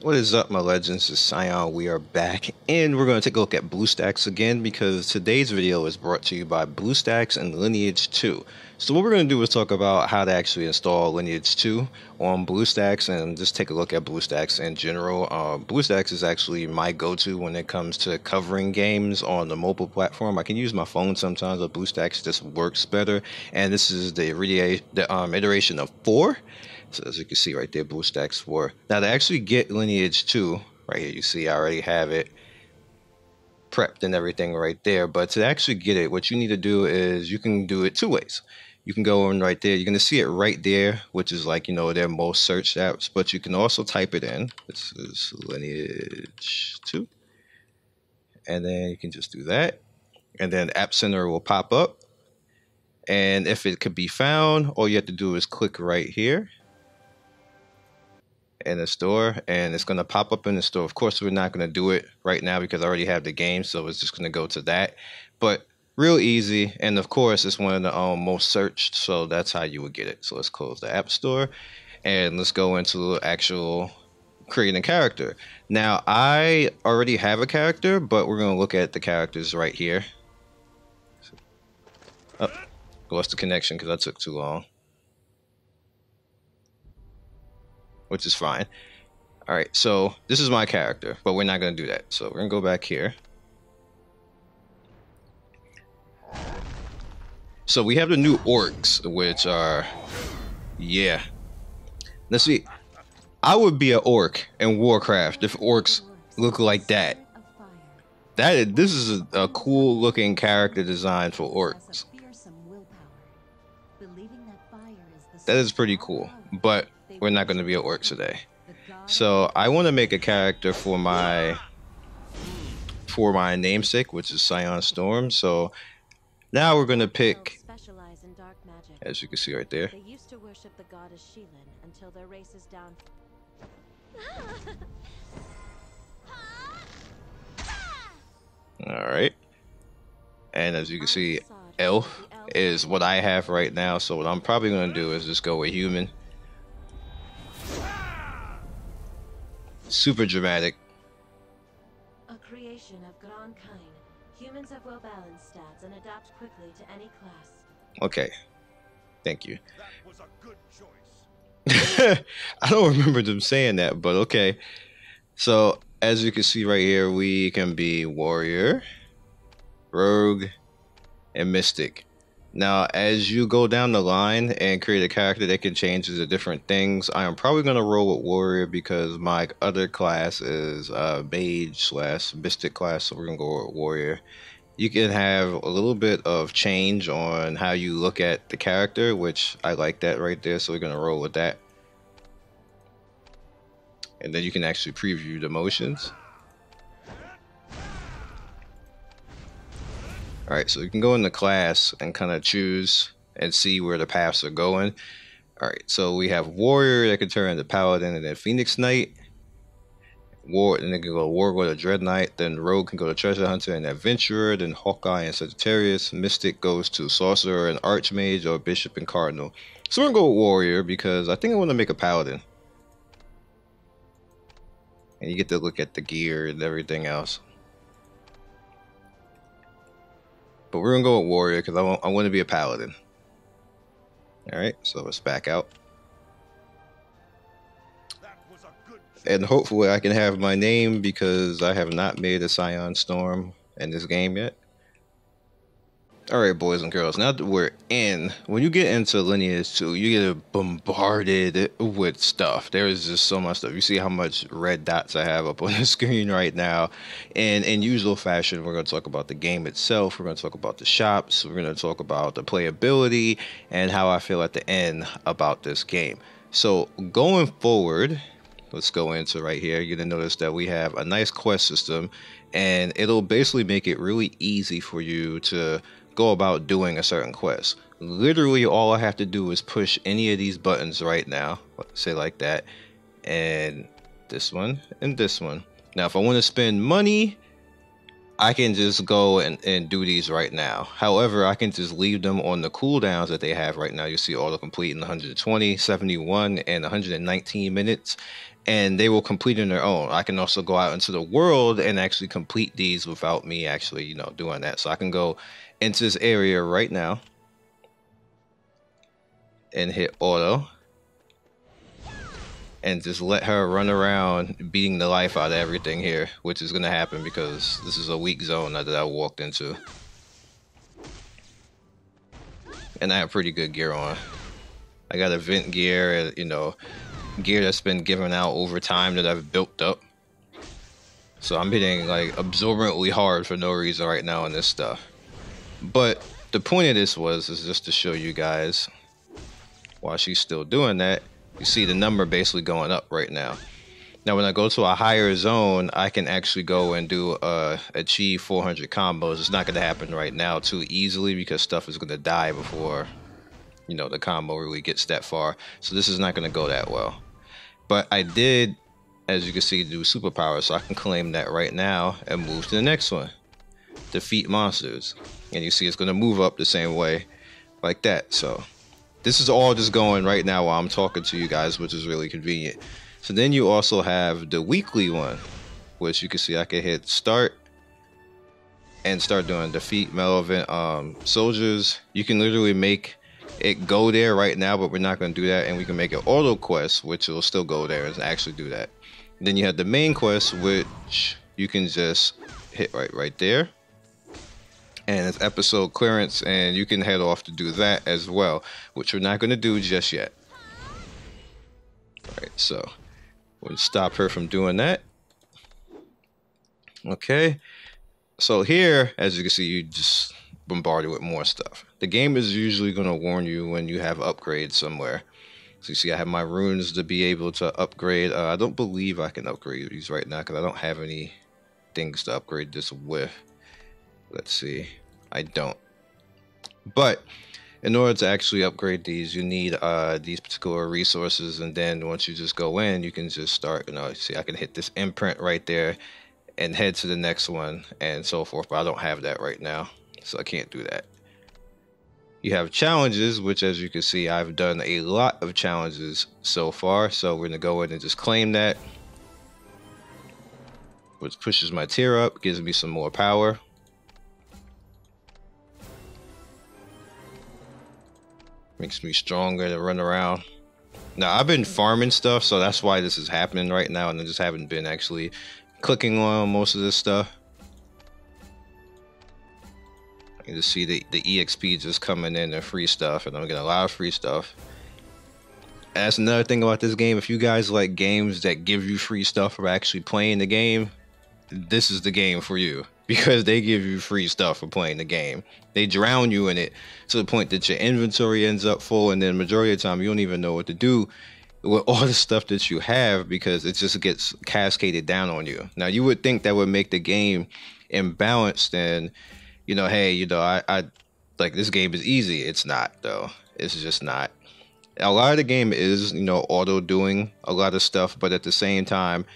What is up, my legends? It's Scion. We are back, and we're going to take a look at Bluestacks again because today's video is brought to you by Bluestacks and Lineage 2. So what we're going to do is talk about how to actually install Lineage 2 on Bluestacks and just take a look at Bluestacks in general. Bluestacks is actually my go-to when it comes to covering games on the mobile platform. I can use my phone sometimes, but Bluestacks just works better. And this is the iteration of 4. So as you can see right there, Bluestacks 4. Now to actually get Lineage 2, right here, you see I already have it prepped and everything right there. But to actually get it, what you need to do is you can do it 2 ways. You can go in right there. You're going to see it right there, which is like, you know, their most searched apps. But you can also type it in. This is Lineage 2. And then you can just do that. And then App Center will pop up. And if it could be found, all you have to do is click right here in the store, and it's going to pop up in the store. Of course, we're not going to do it right now because I already have the game, so it's just going to go to that. But real easy, and of course, it's one of the most searched, so that's how you would get it. So let's close the App Store, and let's go into actual creating a character. Now, I already have a character, but we're going to look at the characters right here. Oh, lost the connection because that took too long. Which is fine. All right, so this is my character, but we're not going to do that. So we're going to go back here. So we have the new orcs, which are, yeah. Let's see. I would be an orc in Warcraft if orcs look like that. This is a cool looking character design for orcs. That is pretty cool, but we're not going to be an orc today. So I want to make a character for my namesake, which is Scion Storm. So now we're going to pick, as you can see right there. They used to worship the goddess Sheelin until their race is down. All right. And as you can see, elf is what I have right now. So what I'm probably going to do is just go with human. Super dramatic. A creation of Grand kind. Humans have well-balanced stats and adapt quickly to any class. Okay. Thank you. That was a good choice. I don't remember them saying that, but okay. So, as you can see right here, we can be warrior, rogue, and mystic. Now, as you go down the line and create a character that can change into different things, I am probably going to roll with warrior because my other class is mage / mystic class, so we're going to go with warrior. You can have a little bit of change on how you look at the character, which I like that right there, so we're going to roll with that. And then you can actually preview the motions. Alright, so you can go in the class and kind of choose and see where the paths are going. Alright, so we have warrior that can turn into paladin and then phoenix knight. And then can go warrior to dread knight, then rogue can go to treasure hunter and adventurer, then hawkeye and sagittarius. Mystic goes to sorcerer and archmage, or bishop and cardinal. So we're gonna go with warrior because I think I want to make a paladin. And you get to look at the gear and everything else. But we're going to go with warrior because I want to be a paladin. Alright, so let's back out. That was a good choice. And hopefully I can have my name because I have not made a Scion Storm in this game yet. Alright, boys and girls, now that we're in, when you get into Lineage 2, you get bombarded with stuff. There is just so much stuff. You see how much red dots I have up on the screen right now. And in usual fashion, we're going to talk about the game itself. We're going to talk about the shops. We're going to talk about the playability and how I feel at the end about this game. So going forward, let's go into right here. You're going to notice that we have a nice quest system, and it'll basically make it really easy for you to go about doing a certain quest. Literally all I have to do is push any of these buttons right now, say like that, and this one and this one. Now if I want to spend money, I can just go and do these right now. However, I can just leave them on the cooldowns that they have right now. You see auto complete in 120, 71, and 119 minutes, and they will complete on their own. I can also go out into the world and actually complete these without me actually, doing that. So I can go into this area right now and hit auto and just let her run around beating the life out of everything here, which is going to happen because this is a weak zone that I walked into. And I have pretty good gear on. I got event gear, gear that's been given out over time that I've built up. So I'm hitting like absorbently hard for no reason right now on this stuff. But the point of this is just to show you guys, while she's still doing that, you see the number basically going up right now. Now, when I go to a higher zone, I can actually go and do achieve 400 combos. It's not going to happen right now too easily because stuff is going to die before, the combo really gets that far. So this is not going to go that well. But I did, as you can see, do superpower, so I can claim that right now and move to the next one. Defeat monsters. And you see it's going to move up the same way like that. So this is all just going right now while I'm talking to you guys, which is really convenient. So then you also have the weekly one, which you can see I can hit start and start doing defeat relevant soldiers. You can literally make it go there right now, but we're not going to do that. And we can make it auto quest, which will still go there and actually do that. Then you have the main quest, which you can just hit right there. And it's episode clearance, and you can head off to do that as well, which we're not going to do just yet. Alright, so we'll stop her from doing that. Okay, so here, as you can see, you just bombarded with more stuff. The game is usually going to warn you when you have upgrades somewhere. So you see I have my runes to be able to upgrade. I don't believe I can upgrade these right now because I don't have any things to upgrade this with. Let's see. I don't. But in order to actually upgrade these, you need these particular resources. And then once you just go in, you can just start, see I can hit this imprint right there and head to the next one and so forth. But I don't have that right now, so I can't do that. You have challenges, which as you can see, I've done a lot of challenges so far. So we're going to go in and just claim that, which pushes my tier up, gives me some more power. Makes me stronger to run around. Now, I've been farming stuff, so that's why this is happening right now, and I just haven't been actually clicking on most of this stuff. I can just see the EXP just coming in and free stuff, and I'm getting a lot of free stuff. And that's another thing about this game. If you guys like games that give you free stuff for actually playing the game, this is the game for you. Because they give you free stuff for playing the game. They drown you in it to the point that your inventory ends up full, and then majority of the time you don't even know what to do with all the stuff that you have because it just gets cascaded down on you. Now you would think that would make the game imbalanced and, hey, I like this game is easy. It's not though. It's just not. A lot of the game is, auto doing a lot of stuff, but at the same time,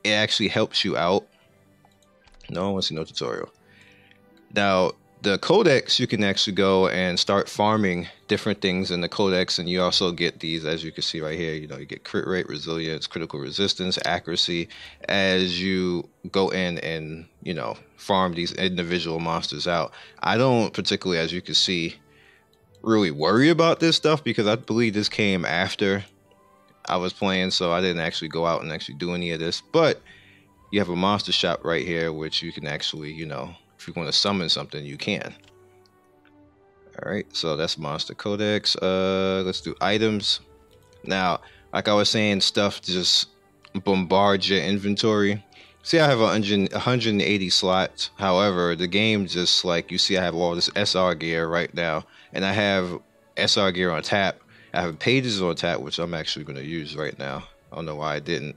it actually helps you out. No, I want to see no tutorial. Now, the Codex, you can actually go and start farming different things in the Codex, and you also get these, as you can see right here, you get crit rate, resilience, critical resistance, accuracy, as you go in and, farm these individual monsters out. I don't particularly, as you can see, really worry about this stuff because I believe this came after I was playing, so I didn't actually go out and actually do any of this, but you have a monster shop right here, which you can actually, if you want to summon something, you can. All right, so that's Monster Codex. Let's do items. Now, like I was saying, stuff just bombards your inventory. See, I have 180 slots. However, the game just like, you see I have all this SR gear right now, and I have SR gear on tap. I have pages on tap, which I'm actually going to use right now. I don't know why I didn't.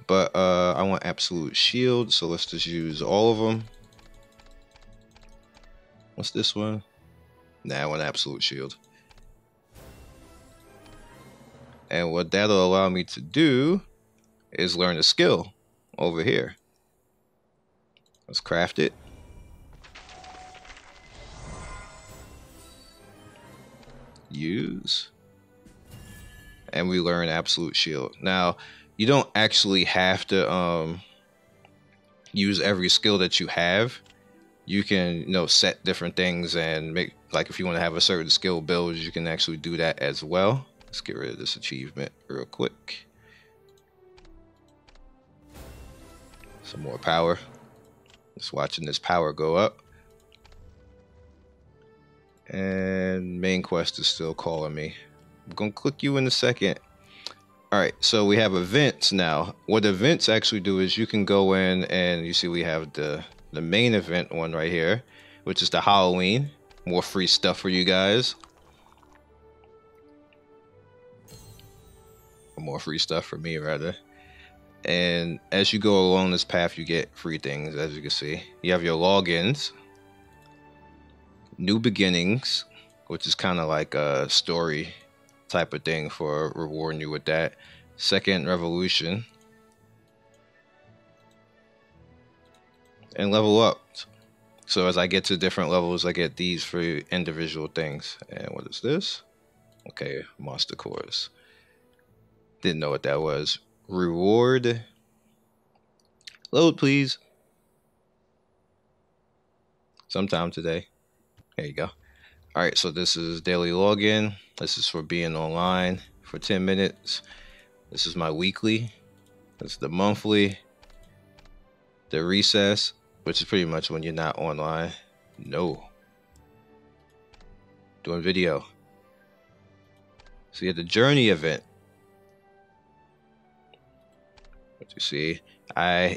But I want absolute shield, so let's just use all of them. What's this one? Nah, I want absolute shield. And what that'll allow me to do is learn a skill over here. Let's craft it. Use. And we learn absolute shield. Now, you don't actually have to use every skill that you have. You can, you know, set different things and make, like if you want to have a certain skill build, you can actually do that as well. Let's get rid of this achievement real quick. Some more power. Just watching this power go up. And main quest is still calling me. I'm gonna click you in a second. Alright, so we have events now. What events actually do is you can go in and you see we have the main event one right here, which is the Halloween. More free stuff for you guys. More free stuff for me, rather. And as you go along this path, you get free things, as you can see. You have your logins. New beginnings, which is kind of like a story type of thing for rewarding you with that. Second revolution. And level up. So as I get to different levels, I get these for individual things. And what is this? Okay, monster cores. Didn't know what that was. Reward. Load, please. Sometime today. There you go. Alright, so this is daily login. This is for being online for 10 minutes. This is my weekly. This is the monthly. The recess, which is pretty much when you're not online. No. Doing video. So you have the journey event. What you see,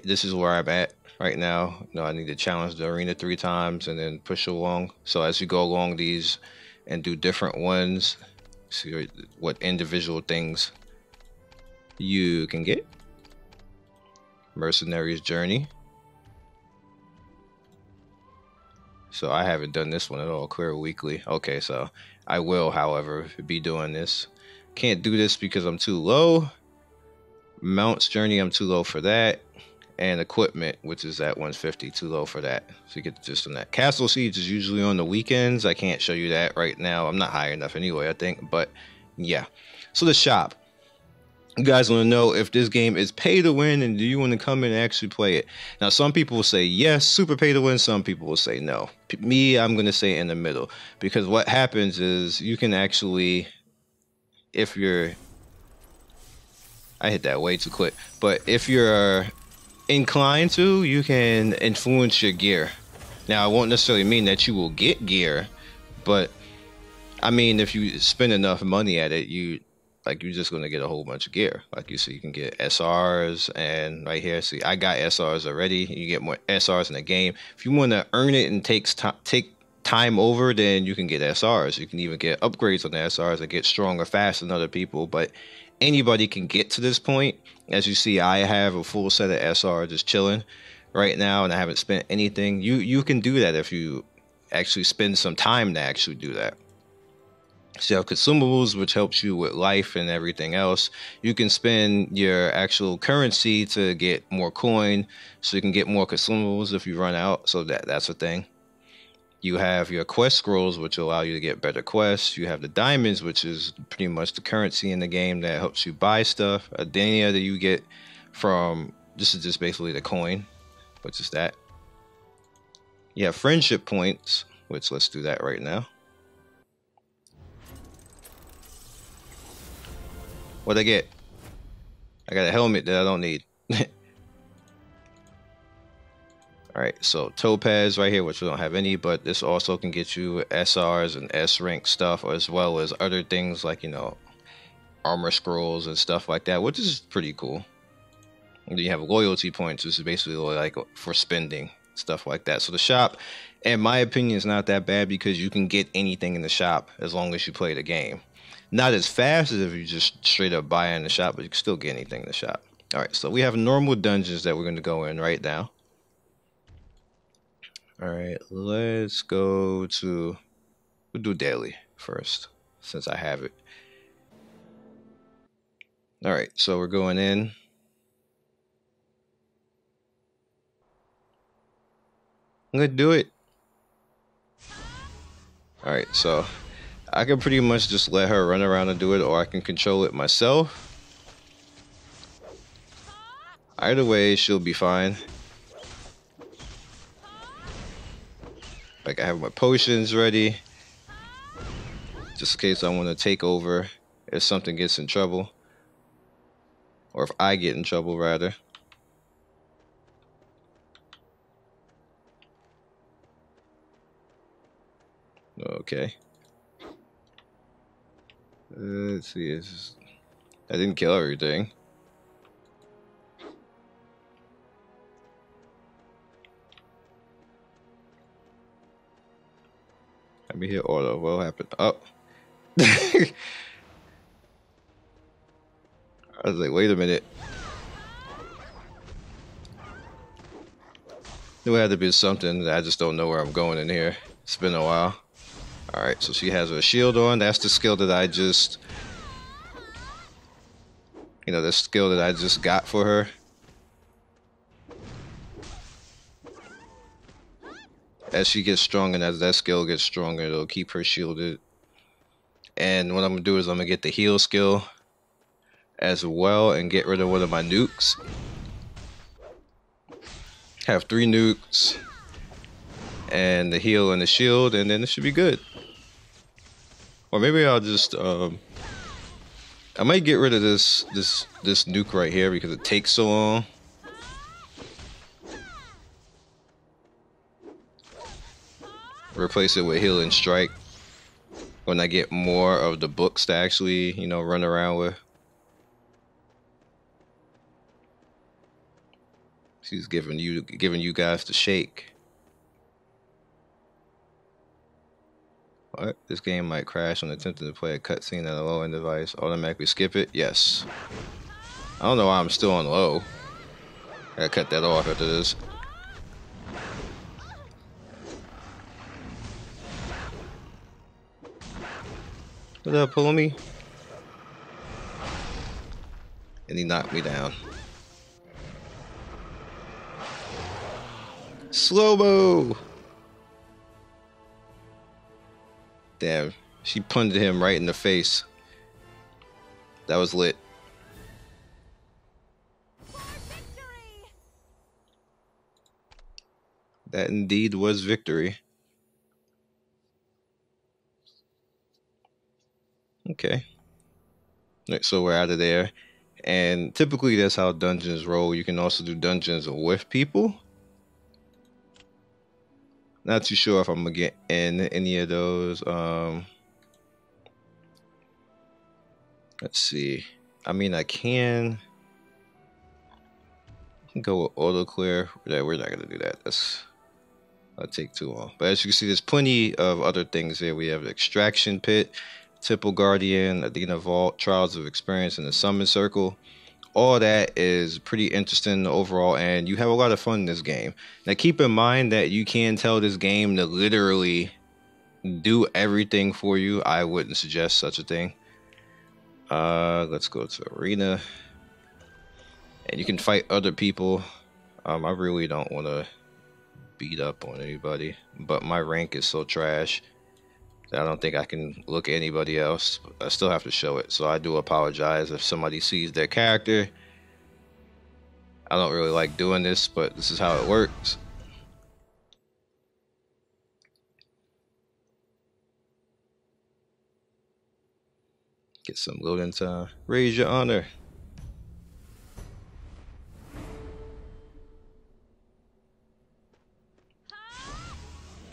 this is where I'm at right now. You know, I need to challenge the arena 3 times and then push along. So as you go along these and do different ones, see what individual things you can get. Mercenaries journey. So I haven't done this one at all. Clear weekly. Okay, so I will, however, be doing this. Can't do this because I'm too low. Mounts journey, I'm too low for that. And equipment, which is at 150, too low for that. So you get the gist on that. Castle Siege is usually on the weekends. I can't show you that right now. I'm not high enough anyway, I think. But yeah. So the shop. You guys want to know if this game is pay to win and do you want to come in and actually play it? Now, some people will say yes, super pay to win. Some people will say no. Me, I'm going to say in the middle. Because what happens is you can actually, if you're, I hit that way too quick. But if you're inclined to, you can influence your gear. Now, it won't necessarily mean that you will get gear. But, I mean, if you spend enough money at it, you're just going to get a whole bunch of gear. Like you see, you can get SRs, and right here, see, I got SRs already. You get more SRs in the game. If you want to earn it and take time over, then you can get SRs. You can even get upgrades on the SRs and get stronger faster than other people. But anybody can get to this point. As you see, I have a full set of SR just chilling right now, and I haven't spent anything. You can do that if you actually spend some time to actually do that. So you have consumables, which helps you with life and everything else. You can spend your actual currency to get more coin, so you can get more consumables if you run out. So that's a thing. You have your quest scrolls, which allow you to get better quests. You have the diamonds, which is pretty much the currency in the game that helps you buy stuff. Adania that you get from, this is just basically the coin, which is that. You have friendship points, which let's do that right now. What'd I get? I got a helmet that I don't need. Alright, so Topaz right here, which we don't have any, but this also can get you SRs and S rank stuff, as well as other things like, you know, armor scrolls and stuff like that, which is pretty cool. And then you have loyalty points, which is basically like for spending, stuff like that. So the shop, in my opinion, is not that bad because you can get anything in the shop as long as you play the game. Not as fast as if you just straight up buy in the shop, but you can still get anything in the shop. Alright, so we have normal dungeons that we're going to go in right now. Alright, let's go to, we'll do daily first, since I have it. Alright, so we're going in. I'm going to do it. Alright, so I can pretty much just let her run around and do it, or I can control it myself. Either way, she'll be fine. Like, I have my potions ready, just in case I want to take over if something gets in trouble. Or if I get in trouble, rather. Okay. Let's see. I didn't kill everything. Let me hit auto. What happened? Oh. I was like, wait a minute. There had to be something that I just don't know where I'm going in here. It's been a while. Alright, so she has her shield on. That's the skill that I just... You know, the skill that I just got for her. As she gets stronger and as that skill gets stronger, it'll keep her shielded. And what I'm going to do is I'm going to get the heal skill as well and get rid of one of my nukes. Have 3 nukes and the heal and the shield, and then it should be good. Or maybe I'll just I might get rid of this nuke right here because it takes so long. Replace it with heal and strike when I get more of the books to actually, you know, run around with. She's giving you guys the shake. What? This game might crash when attempting to play a cutscene at a low-end device. Automatically skip it? Yes. I don't know why I'm still on low. I gotta cut that off after this. What up, pull me? And he knocked me down. Slow-mo! Damn, she punted him right in the face. That was lit. That indeed was victory. Okay. Right, so we're out of there. And typically that's how dungeons roll. You can also do dungeons with people. Not too sure if I'm gonna get in any of those. Let's see. I mean, I can go with auto clear. We're not gonna do that. That'll take too long. But as you can see, there's plenty of other things here. We have the extraction pit, Temple Guardian, Adena Vault, Trials of Experience, and the Summon Circle. All that is pretty interesting overall, and you have a lot of fun in this game. Now keep in mind that you can tell this game to literally do everything for you. I wouldn't suggest such a thing. Let's go to arena, and you can fight other people. I really don't want to beat up on anybody, but my rank is so trash that I don't think I can look at anybody else. I still have to show it, so I do apologize if somebody sees their character. I don't really like doing this, but this is how it works. Get some loading time. Raise your honor.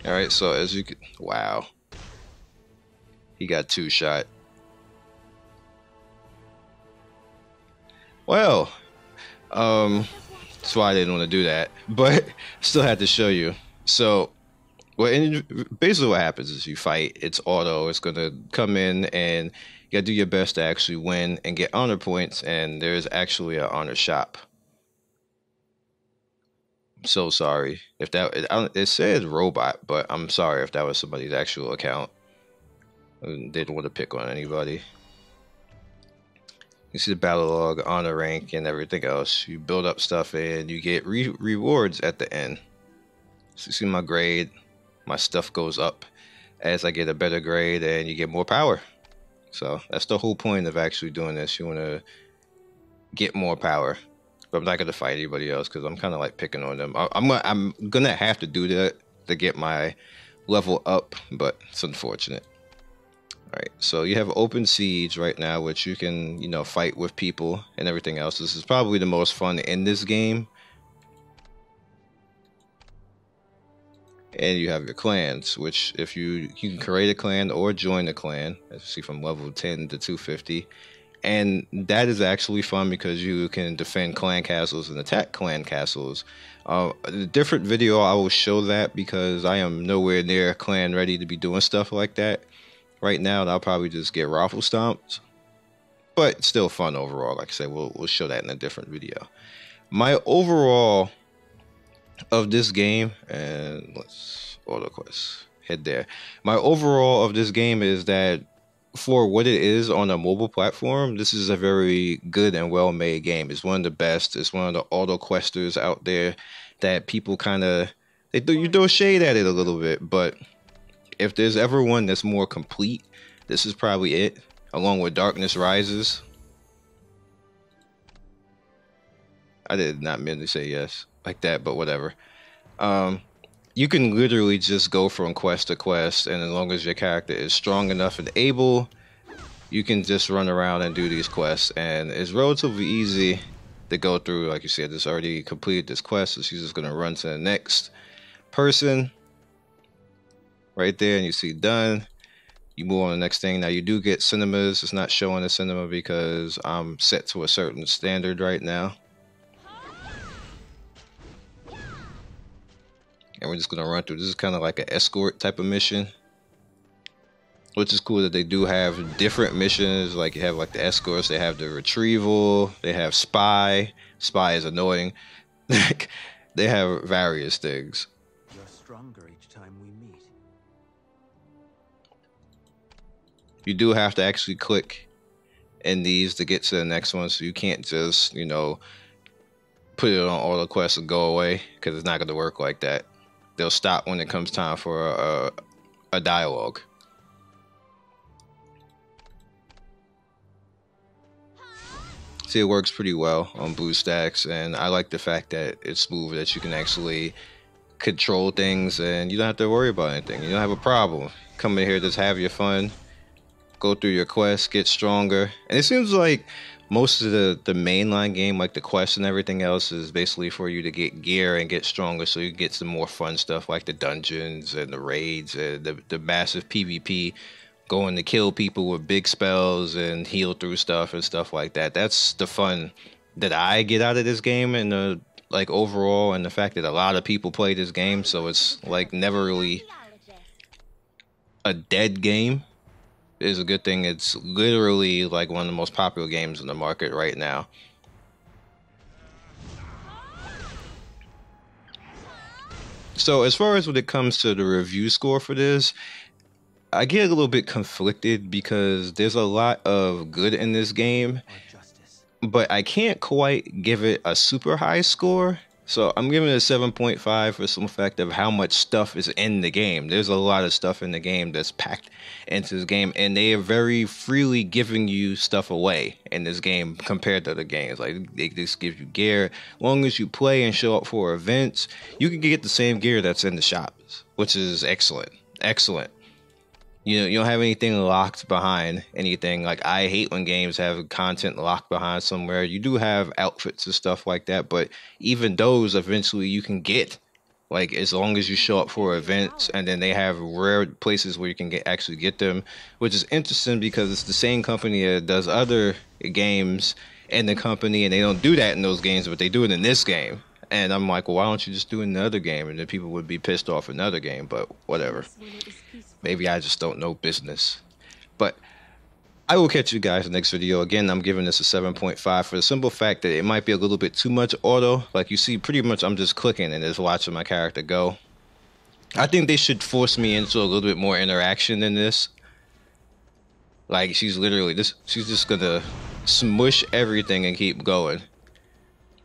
Alright, so as you can... Wow. He got 2 shot. Well, that's why I didn't want to do that, but still had to show you. So, basically what happens is you fight. It's auto. It's gonna come in, and you gotta do your best to actually win and get honor points. And there's actually an honor shop. I'm so sorry if that. It said robot, but I'm sorry if that was somebody's actual account. They didn't want to pick on anybody. You see the battle log, honor rank, and everything else. You build up stuff and you get rewards at the end. So you see my grade, my stuff goes up as I get a better grade and you get more power. So that's the whole point of actually doing this. You want to get more power. But I'm not going to fight anybody else because I'm kind of like picking on them. I'm gonna have to do that to get my level up, but it's unfortunate. All right, so you have open siege right now, which you can, you know, fight with people and everything else. This is probably the most fun in this game. And you have your clans, which if you can create a clan or join a clan, as you see, from level 10 to 250. And that is actually fun because you can defend clan castles and attack clan castles. A different video I will show that because I am nowhere near clan ready to be doing stuff like that right now. And I'll probably just get raffle stomped, but it's still fun overall. Like I said, we'll show that in a different video. My overall of this game, and let's auto quest head there. My overall of this game is that for what it is on a mobile platform, this is a very good and well made game. It's one of the best. It's one of the auto questers out there that people kind of you throw shade at it a little bit, but if there's ever one that's more complete, this is probably it, along with Darkness Rises. I did not mean to say yes like that, but whatever. You can literally just go from quest to quest, and as long as your character is strong enough and able, you can just run around and do these quests, and it's relatively easy to go through. Like you said, it's already completed this quest, so she's just going to run to the next person right there, and you see done. You move on to the next thing. Now you do get cinemas. It's not showing the cinema because I'm set to a certain standard right now. And we're just going to run through. This is kind of like an escort type of mission, which is cool that they do have different missions. Like you have like the escorts, they have the retrieval, they have spy. Spy is annoying. They have various things. You're stronger each time we meet. You do have to actually click in these to get to the next one, so you can't just, you know, put it on auto quest and go away, because it's not going to work like that. They'll stop when it comes time for a dialogue. See, it works pretty well on Bluestacks, and I like the fact that it's smooth, that you can actually control things and you don't have to worry about anything. You don't have a problem. Come in here, just have your fun, go through your quests, get stronger. And it seems like most of the mainline game, like the quests and everything else, is basically for you to get gear and get stronger, so you can get some more fun stuff like the dungeons and the raids and the massive PvP, going to kill people with big spells and heal through stuff and stuff like that. That's the fun that I get out of this game, and the like overall, and the fact that a lot of people play this game, so it's like never really a dead game is a good thing. It's literally like one of the most popular games in the market right now. So as far as when it comes to the review score for this, I get a little bit conflicted because there's a lot of good in this game, but I can't quite give it a super high score. So I'm giving it a 7.5 for some fact of how much stuff is in the game. There's a lot of stuff in the game that's packed into this game, and they are very freely giving you stuff away in this game compared to other games. Like, they just give you gear. As long as you play and show up for events, you can get the same gear that's in the shops, which is excellent. Excellent. You know, you don't have anything locked behind anything. Like, I hate when games have content locked behind somewhere. You do have outfits and stuff like that, but even those eventually you can get. Like, as long as you show up for events, and then they have rare places where you can actually get them, which is interesting because it's the same company that does other games in the company, and they don't do that in those games, but they do it in this game. And I'm like, well, why don't you just do it in the other game? And then people would be pissed off in another game, but whatever. Maybe I just don't know business. But I will catch you guys in the next video. Again, I'm giving this a 7.5 for the simple fact that it might be a little bit too much auto. Like, you see, pretty much I'm just clicking and just watching my character go. I think they should force me into a little bit more interaction than this. Like, she's literally she's just gonna smush everything and keep going.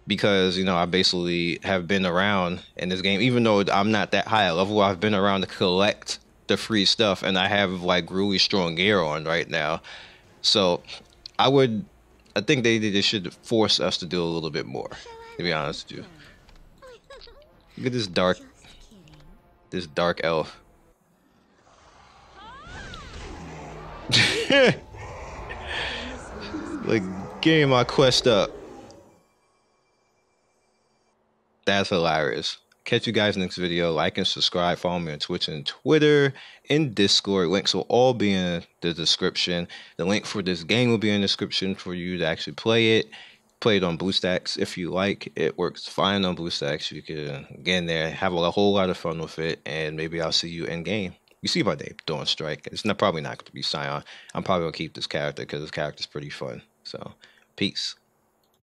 Because, you know, I basically have been around in this game, even though I'm not that high a level, I've been around to collect the free stuff, and I have like really strong gear on right now. So I think they should force us to do a little bit more, to be honest with you. Look at this dark elf. Like, getting my quest up. That's hilarious. Catch you guys next video. Like and subscribe. Follow me on Twitch and Twitter and Discord. Links will all be in the description. The link for this game will be in the description for you to actually play it. Play it on Bluestacks if you like. It works fine on Bluestacks. You can get in there, have a whole lot of fun with it, and maybe I'll see you in game. You see my name, Dawn Strike. It's probably not going to be Scion. I'm probably going to keep this character because this character's pretty fun. So, peace.